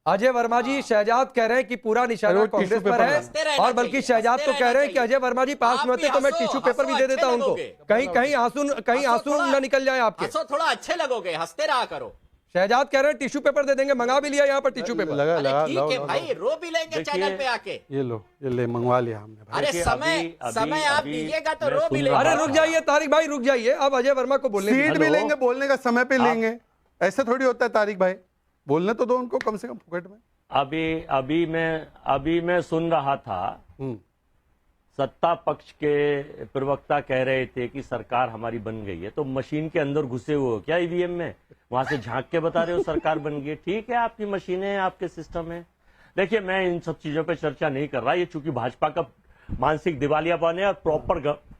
अजय वर्मा जी, शहजाद कह रहे हैं कि पूरा निशाना कांग्रेस पर है, और बल्कि शहजाद तो कह रहे हैं कि अजय वर्मा जी पास में होते तो मैं टिश्यू पेपर भी दे देता उनको, कहीं आंसू न निकल जाए आपके। थोड़ा अच्छे लगोगे, हंसते रहा करो। शहजाद कह रहे हैं टिश्यू पेपर दे देंगे, मंगा भी लिया यहाँ पर टिश्यू पेपर। ठीक है भाई, रो भी लेंगे चैनल पे आके। ये लो, ये ले, मंगवा लिया हमने भाई। अरे समय आप दीजिएगा तो रो भी लेंगे। अरे रुक जाइए तारिक भाई, रुक जाइए, अब अजय वर्मा को बोलने सीट भी लेंगे, बोलने का समय पे लेंगे, ऐसे थोड़ी होता है तारिक भाई, बोलने तो दो उनको कम से कम फुकट में। अभी मैं सुन रहा था, सत्ता पक्ष के प्रवक्ता कह रहे थे कि सरकार हमारी बन गई है। तो मशीन के अंदर घुसे हुए हो क्या ईवीएम में? वहां से झांक के बता रहे हो सरकार बन गई है। ठीक है, आपकी मशीनें हैं, आपके सिस्टम है। देखिए, मैं इन सब चीजों पे चर्चा नहीं कर रहा। ये चूंकि भाजपा का मानसिक दिवालियापन है और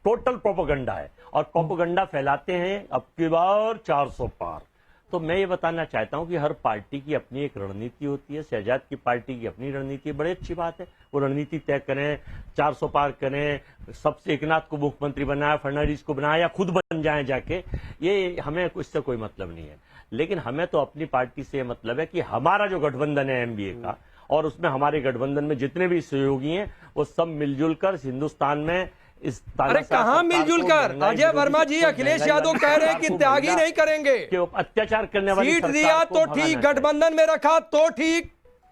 टोटल प्रोपेगेंडा है, और प्रोपेगेंडा फैलाते हैं अब की बार 400 पार। तो मैं ये बताना चाहता हूं कि हर पार्टी की अपनी एक रणनीति होती है। शहजाद की पार्टी की अपनी रणनीति है, बड़ी अच्छी बात है। वो रणनीति तय करें, 400 पार करें, सबसे एकनाथ को मुख्यमंत्री बनाया, फडणवीस को बनाया, या खुद बन जाएं जाके, ये हमें इससे कोई मतलब नहीं है। लेकिन हमें तो अपनी पार्टी से मतलब है कि हमारा जो गठबंधन है एमबीए का, और उसमें हमारे गठबंधन में जितने भी सहयोगी हैं वो सब मिलजुल कर हिंदुस्तान में इस। अरे कहां मिलजुल कर? अजय वर्मा जी, अखिलेश यादव कह रहे हैं कि त्याग ही नहीं करेंगे, अत्याचार करने वाली सीट दिया तो ठीक, गठबंधन में रखा तो ठीक,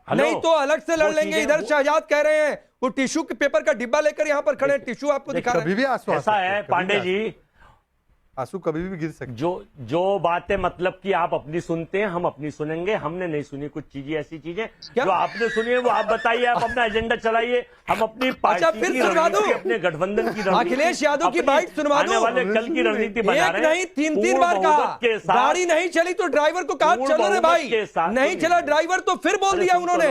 नहीं तो अलग से लड़ लेंगे। इधर शहजाद कह रहे हैं, वो टिश्यू के पेपर का डिब्बा लेकर यहाँ पर खड़े, टिश्यू आपको दिखा रहे हैं। ऐसा है पांडे जी, आंसू कभी भी गिर सकते। जो बातें मतलब कि आप अपनी सुनते हैं, हम अपनी सुनेंगे। हमने नहीं सुनी कुछ चीजें, ऐसी चीजें जो आपने सुनी है वो आप बताइए, आप अपना एजेंडा चलाइए। हम अपनी पार्टी फिर सुनवा दूं, अपने गठबंधन की रणनीति, अखिलेश यादव की बाइट सुनवा दूं, वाले कल की रणनीति बना रहे हैं। नहीं, तीन बार कहा, गाड़ी नहीं चली तो ड्राइवर को कहा चलो रे भाई, नहीं चला ड्राइवर तो फिर बोल दिया उन्होंने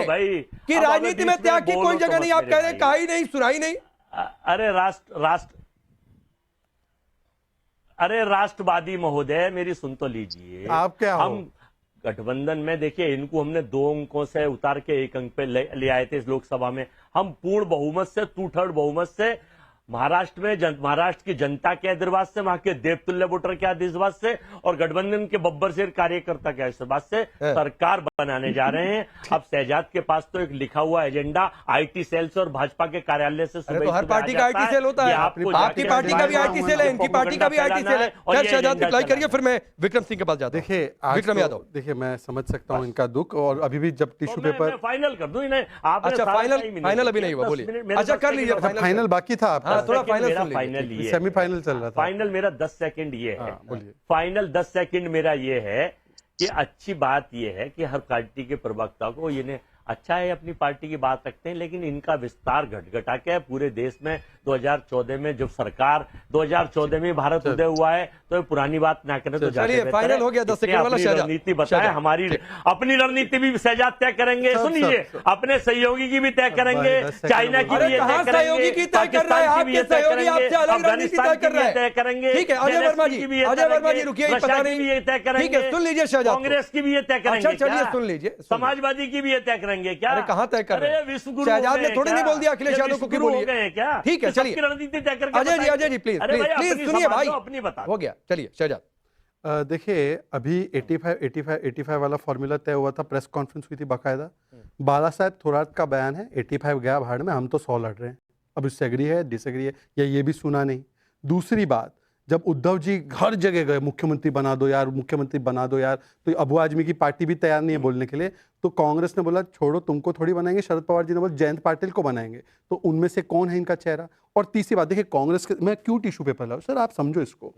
कि राजनीति में त्याग की कोई जगह नहीं। आप कह रहे कहा ही नहीं, सुना ही नहीं। अरे राष्ट्रवादी महोदय, मेरी सुन तो लीजिए। आप क्या हो? हम गठबंधन में देखिए, इनको हमने 2 अंकों से उतार के 1 अंक पे ले आए थे इस लोकसभा में। हम पूर्ण बहुमत से, 2/3 बहुमत से, महाराष्ट्र की जनता के आशीर्वाद से, वहां के देवतुल्य वोटर के आशीर्वाद से, और गठबंधन के बब्बर शेर कार्यकर्ता के आशीर्वाद से सरकार बनाने जा रहे हैं। अब शहजाद के पास तो एक लिखा हुआ एजेंडा आईटी सेल से और भाजपा के कार्यालय से तो हर पार्टी का आईटी सेल होता है, आपकी पार्टी का भी आईटी सेल है, इनकी पार्टी का भी आईटी सेल है। खैर, शहजाद रिप्लाई करिए, फिर मैं विक्रम सिंह के पास जाता हूं। देखिए विक्रम यादव, देखिए मैं समझ सकता हूं इनका दुख, और अभी भी जब टिश्यू पेपर फाइनल कर दूं इन्हें। अच्छा, फाइनल अभी नहीं हुआ, बोलिए। अच्छा, कर लीजिए फाइनल बाकी था आपका, थोड़ा फाइनल फाइनल ये सेमीफाइनल चल रहा था। फाइनल मेरा 10 सेकंड ये है, बोलिए। फाइनल 10 सेकंड मेरा ये है कि अच्छी बात ये है कि हर पार्टी के प्रवक्ता को ये अच्छा है, अपनी पार्टी की बात रखते हैं, लेकिन इनका विस्तार घटा के पूरे देश में 2014 में जब सरकार 2014 में भारत उदय हुआ है, तो पुरानी बात ना करें तो चलिए, फाइनल हो गया 10 सेकंड वाला। रणनीति बताए, हमारी अपनी रणनीति भी शहजाद तय करेंगे। सुन लीजिए, अपने सहयोगी की भी तय करेंगे, चाइना की भी सहयोगी की तय कर रहे हैं, आपके सहयोगी आपसे अलग रणनीति तय कर रहे हैं। ठीक है, अजय वर्मा जी रुकिए, पता नहीं, ठीक है, सुन लीजिए शहजाद, कांग्रेस की भी ये तय करेंगे। अच्छा चलिए, सुन लीजिए, समाजवादी की भी ये तय करेंगे क्या? अरे कहां तय कर रहे हैं? शहजाद ने थोड़ी नहीं बोल दिया अखिलेश यादव को कि बोलिए क्या? ठीक है, चलिए रणनीति तय करके अजय जी प्लीज सुनिए भाई, अपनी बता। हो गया, चलिए शहजाद। देखिए, अभी 85 वाला फॉर्मूला तय हुआ था, प्रेस कॉन्फ्रेंस हुई थी बाकायदा। बाला साहब थोराट का बयान है, 85 गया भाड़ में, हम तो 100 लड़ रहे हैं। अब इससे एग्री है, डिसएग्री है, या ये भी सुना नहीं। दूसरी बात, जब उद्धव जी हर जगह गए, मुख्यमंत्री बना दो यार, मुख्यमंत्री बना दो यार, तो अबू आजमी की पार्टी भी तैयार नहीं है बोलने के लिए, तो कांग्रेस ने बोला छोड़ो, तुमको थोड़ी बनाएंगे। शरद पवार जी ने बोला जयंत पाटिल को बनाएंगे। तो उनमें से कौन है इनका चेहरा? और तीसरी बात, देखिए कांग्रेस के, मैं क्यों टिश्यू पेपर लाऊं सर, आप समझो इसको।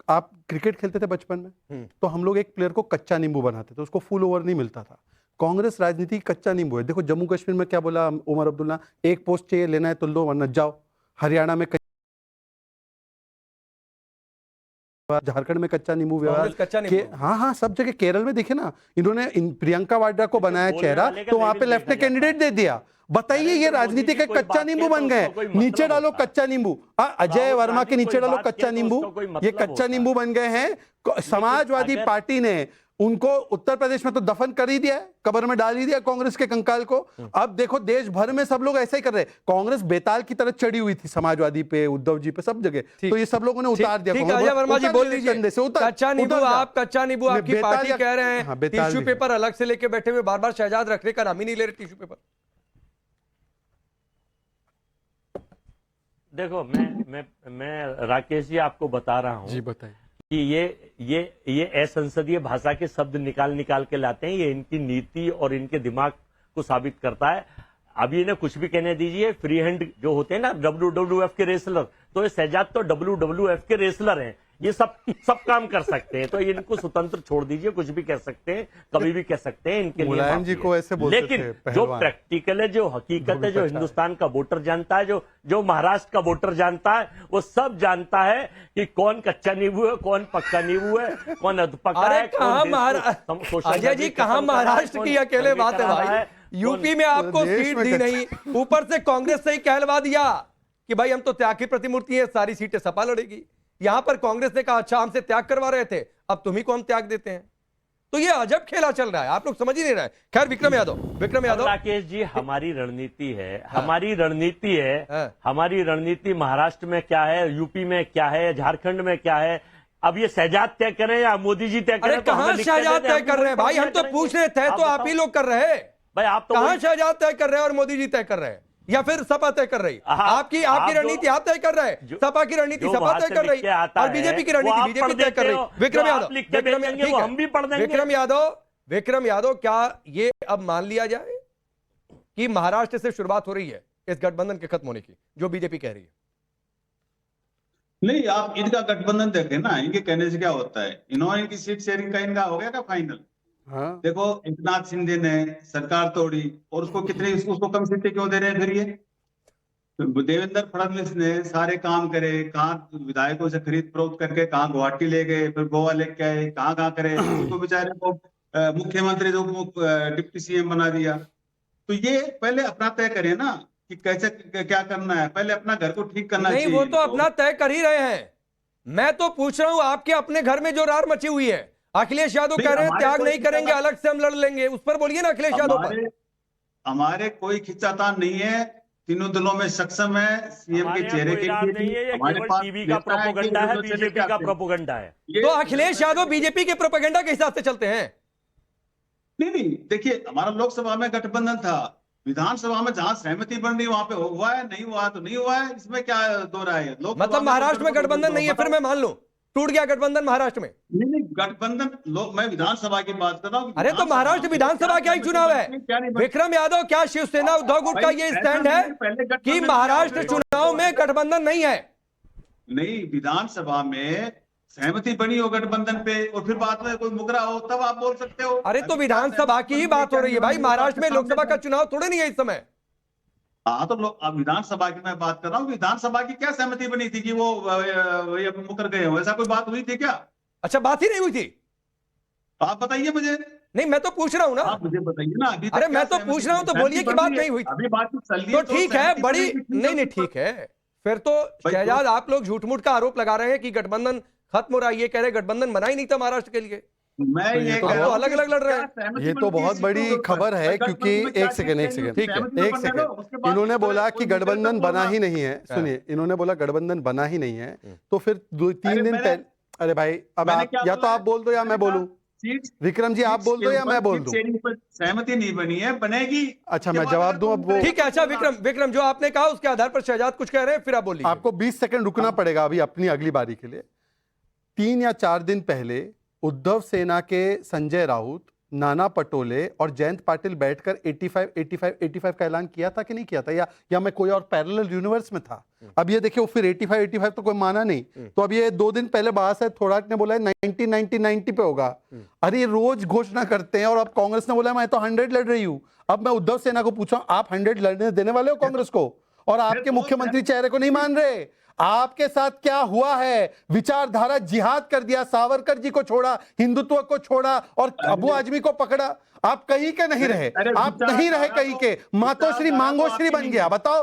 आप क्रिकेट खेलते थे बचपन में, तो हम लोग एक प्लेयर को कच्चा नींबू बनाते थे, उसको फुल ओवर नहीं मिलता था। कांग्रेस राजनीति कच्चा नींबू है। देखो जम्मू कश्मीर में क्या बोला उमर अब्दुल्ला, एक पोस्ट चाहिए, लेना है तो लो वरना जाओ। हरियाणा में, झारखंड में कच्चा नींबू व्यवहार, हाँ सब जगह। केरल में देखे ना, इन्होंने प्रियंका वाड्रा को बनाया चेहरा, तो वहां पे लेफ्ट ने कैंडिडेट दे दिया। बताइए, ये राजनीति के कच्चा नींबू बन गए। नीचे डालो कच्चा नींबू, अजय वर्मा के नीचे डालो कच्चा नींबू, ये कच्चा नींबू बन गए हैं। समाजवादी पार्टी ने उनको उत्तर प्रदेश में तो दफन कर ही दिया है, कब्र में डाल ही दिया कांग्रेस के कंकाल को। अब देखो देश भर में सब लोग ऐसा ही कर रहे हैं। कांग्रेस बेताल की तरह चढ़ी हुई थी समाजवादी पे, उद्धव जी पे, सब जगह, तो ये सब लोगों ने उतार दिया। ठीक है, अजय वर्मा जी बोल लीजिए। कच्चा नींबू आपकी पार्टी कह रहे हैं, टिश्यू पेपर अलग से लेके बैठे हुए, बार बार शहजाद रखने का नाम ही नहीं ले रहे टिश्यू पेपर। देखो मैं राकेश जी आपको बता रहा हूं जी, बताइए कि ये असंसदीय भाषा के शब्द निकाल के लाते हैं। ये इनकी नीति और इनके दिमाग को साबित करता है। अभी इन्हें कुछ भी कहने दीजिए। फ्री हैंड जो होते हैं ना WWF के रेसलर, तो ये शहजाद तो WWF के रेसलर हैं। ये सब काम कर सकते हैं, तो इनको स्वतंत्र छोड़ दीजिए। कुछ भी कह सकते हैं, कभी भी कह सकते हैं, इनके मुलायम जी को ऐसे बोलते थे। लेकिन जो प्रैक्टिकल है, जो हकीकत है, जो हिंदुस्तान का वोटर जानता है, जो महाराष्ट्र का वोटर जानता है, वो सब जानता है कि कौन कच्चा नींबू है, कौन पक्का नींबू है, कौन अधपका है। अजय जी, कहाँ महाराष्ट्र की अकेले बात है भाई? यूपी में आपको सीट दी नहीं, ऊपर से कांग्रेस से ही कहलवा दिया कि भाई हम तो त्याग की प्रतिमूर्ति है, सारी सीटें सपा लड़ेगी। यहां पर कांग्रेस ने कहा अच्छा हमसे त्याग करवा रहे थे, अब तुम्ही को हम त्याग देते हैं। तो ये अजब खेला चल रहा है, आप लोग समझ ही नहीं रहे। खैर विक्रम यादव राकेश जी, हमारी रणनीति है, हमारी रणनीति महाराष्ट्र में क्या है, यूपी में क्या है, झारखंड में क्या है, अब ये शहजाद तय करें या मोदी जी तय करें? अरे कहां शहजाद तय कर रहे हैं भाई? हम तो पूछ रहे थे, तो आप ही लोग कर रहे हैं भाई। आप तो कहां शहजाद तय कर रहे हैं और मोदी जी तय कर रहे हैं, या फिर सपा तय कर रही? आपकी रणनीति आप तय कर रहे हैं, सपा की रणनीति सपा तय कर रही और बीजेपी की रणनीति बीजेपी तय कर रही। विक्रम यादव, क्या ये अब मान लिया जाए कि महाराष्ट्र से शुरुआत हो रही है इस गठबंधन के खत्म होने की, जो बीजेपी कह रही है? नहीं, आप इनका गठबंधन देखें ना, इनके कहने से क्या होता है। इन्होंने इनकी सीट शेयरिंग का इनका हो गया क्या फाइनल? हाँ। देखो एकनाथ शिंदे ने सरकार तोड़ी और उसको कम सीटें क्यों दे रहे हैं? फिर ये देवेंद्र फडणवीस ने सारे काम करे, कहाँ विधायकों से खरीद फरोख्त करके, कहाँ गुवाहाटी ले गए, फिर गोवा लेके आए, कहाँ करे, उसको बेचारे को मुख्यमंत्री जो डिप्टी CM बना दिया। तो ये पहले अपना तय करे ना कि कैसे क्या करना है, पहले अपना घर को ठीक करना चाहिए। नहीं, वो तो अपना तय कर ही रहे हैं। मैं तो पूछ रहा हूं आपके अपने घर में जो रार मची हुई है। अखिलेश यादव कह रहे हैं त्याग नहीं करेंगे, अलग से हम लड़ लेंगे, उस पर बोलिए ना अखिलेश यादव पर। हमारे कोई खिंचातान नहीं है, तीनों दलों में सक्षम है। CM के चेहरे के लिए हमारे पास टीवी का प्रोपेगेंडा है, बीजेपी का प्रोपेगेंडा है। तो अखिलेश यादव बीजेपी के प्रोपेगेंडा के हिसाब से चलते हैं? नहीं, देखिए हमारा लोकसभा में गठबंधन था, विधानसभा में जहां सहमति बन रही वहां पे हुआ है, नहीं हुआ तो नहीं हुआ है, इसमें क्या दो राय है? मतलब महाराष्ट्र में गठबंधन नहीं है, फिर मैं मान लूं टूट गया गठबंधन महाराष्ट्र में? नहीं, गठबंधन मैं विधानसभा की बात कर रहा हूँ। अरे तो महाराष्ट्र विधानसभा क्या ही चुनाव है? विक्रम यादव, क्या शिवसेना उद्धव गुट का ये स्टैंड है कि महाराष्ट्र चुनाव में गठबंधन नहीं है? नहीं, विधानसभा में सहमति बनी हो गठबंधन पे और फिर बाद में कोई मुकरा हो तब आप बोल सकते हो। अरे तो विधानसभा की ही बात हो रही है भाई, महाराष्ट्र में लोकसभा का चुनाव थोड़े नहीं है इस समय। हाँ, तो अब विधानसभा की मैं बात कर रहा हूँ। विधानसभा की क्या सहमति बनी थी कि वो मुकर गए हो? ऐसा कोई बात हुई थी क्या? अच्छा, बात ही नहीं हुई थी? आप बताइए मुझे। नहीं, मैं तो पूछ रहा हूँ ना। आप मुझे बताइए ना। अभी अरे मैं तो पूछ रहा हूँ, तो बोलिए कि बात नहीं हुई थी। अभी बात चल रही है तो ठीक है, बड़ी नहीं ठीक है। फिर तो शहजाद आप लोग झूठ मूठ का आरोप लगा रहे हैं कि गठबंधन खत्म हो रहा है। ये कह रहे गठबंधन बना ही नहीं था महाराष्ट्र के लिए। मैं ये तो अलग अलग लड़ रहे हैं। ये तो बहुत बड़ी खबर है, क्योंकि एक सेकंड ठीक है, एक सेकंड। इन्होंने बोला कि गठबंधन बना ही नहीं है। सुनिए, इन्होंने बोला गठबंधन बना ही नहीं है, तो फिर 2-3 दिन पहले, अरे भाई अब आप या तो आप बोल दो या मैं बोलूं। विक्रम जी आप बोल दो या मैं बोल दूं? सहमति नहीं बनी है, बनेगी। अच्छा, मैं जवाब दूं अब? वो ठीक है। अच्छा विक्रम जो आपने कहा उसके आधार पर शहजाद कुछ कह रहे हैं, फिर आप बोलिए। आपको 20 सेकंड रुकना पड़ेगा अभी अपनी अगली बारी के लिए। 3 या 4 दिन पहले उद्धव सेना के संजय राउत, नाना पटोले और जयंत पाटिल बैठकर 85 का ऐलान किया था कि नहीं किया था? या मैं कोई और पैरेलल यूनिवर्स में था? अब ये देखिए, फिर 85 तो कोई माना नहीं, तो अब ये 2 दिन पहले बाबा साहेब थोराट ने बोला है 90 पे होगा। अरे ये रोज घोषणा करते हैं, और अब कांग्रेस ने बोला मैं तो 100 लड़ रही हूं। अब मैं उद्धव सेना को पूछा, आप 100 लड़ने देने वाले हो कांग्रेस को? और आपके मुख्यमंत्री चेहरे को नहीं मान रहे। आपके साथ क्या हुआ है? विचारधारा जिहाद कर दिया, सावरकर जी को छोड़ा, हिंदुत्व को छोड़ा और अबू आजमी को पकड़ा। आप कहीं के नहीं रहे, आप नहीं रहे कहीं के, मातोश्री मांगोश्री बन गया। बताओ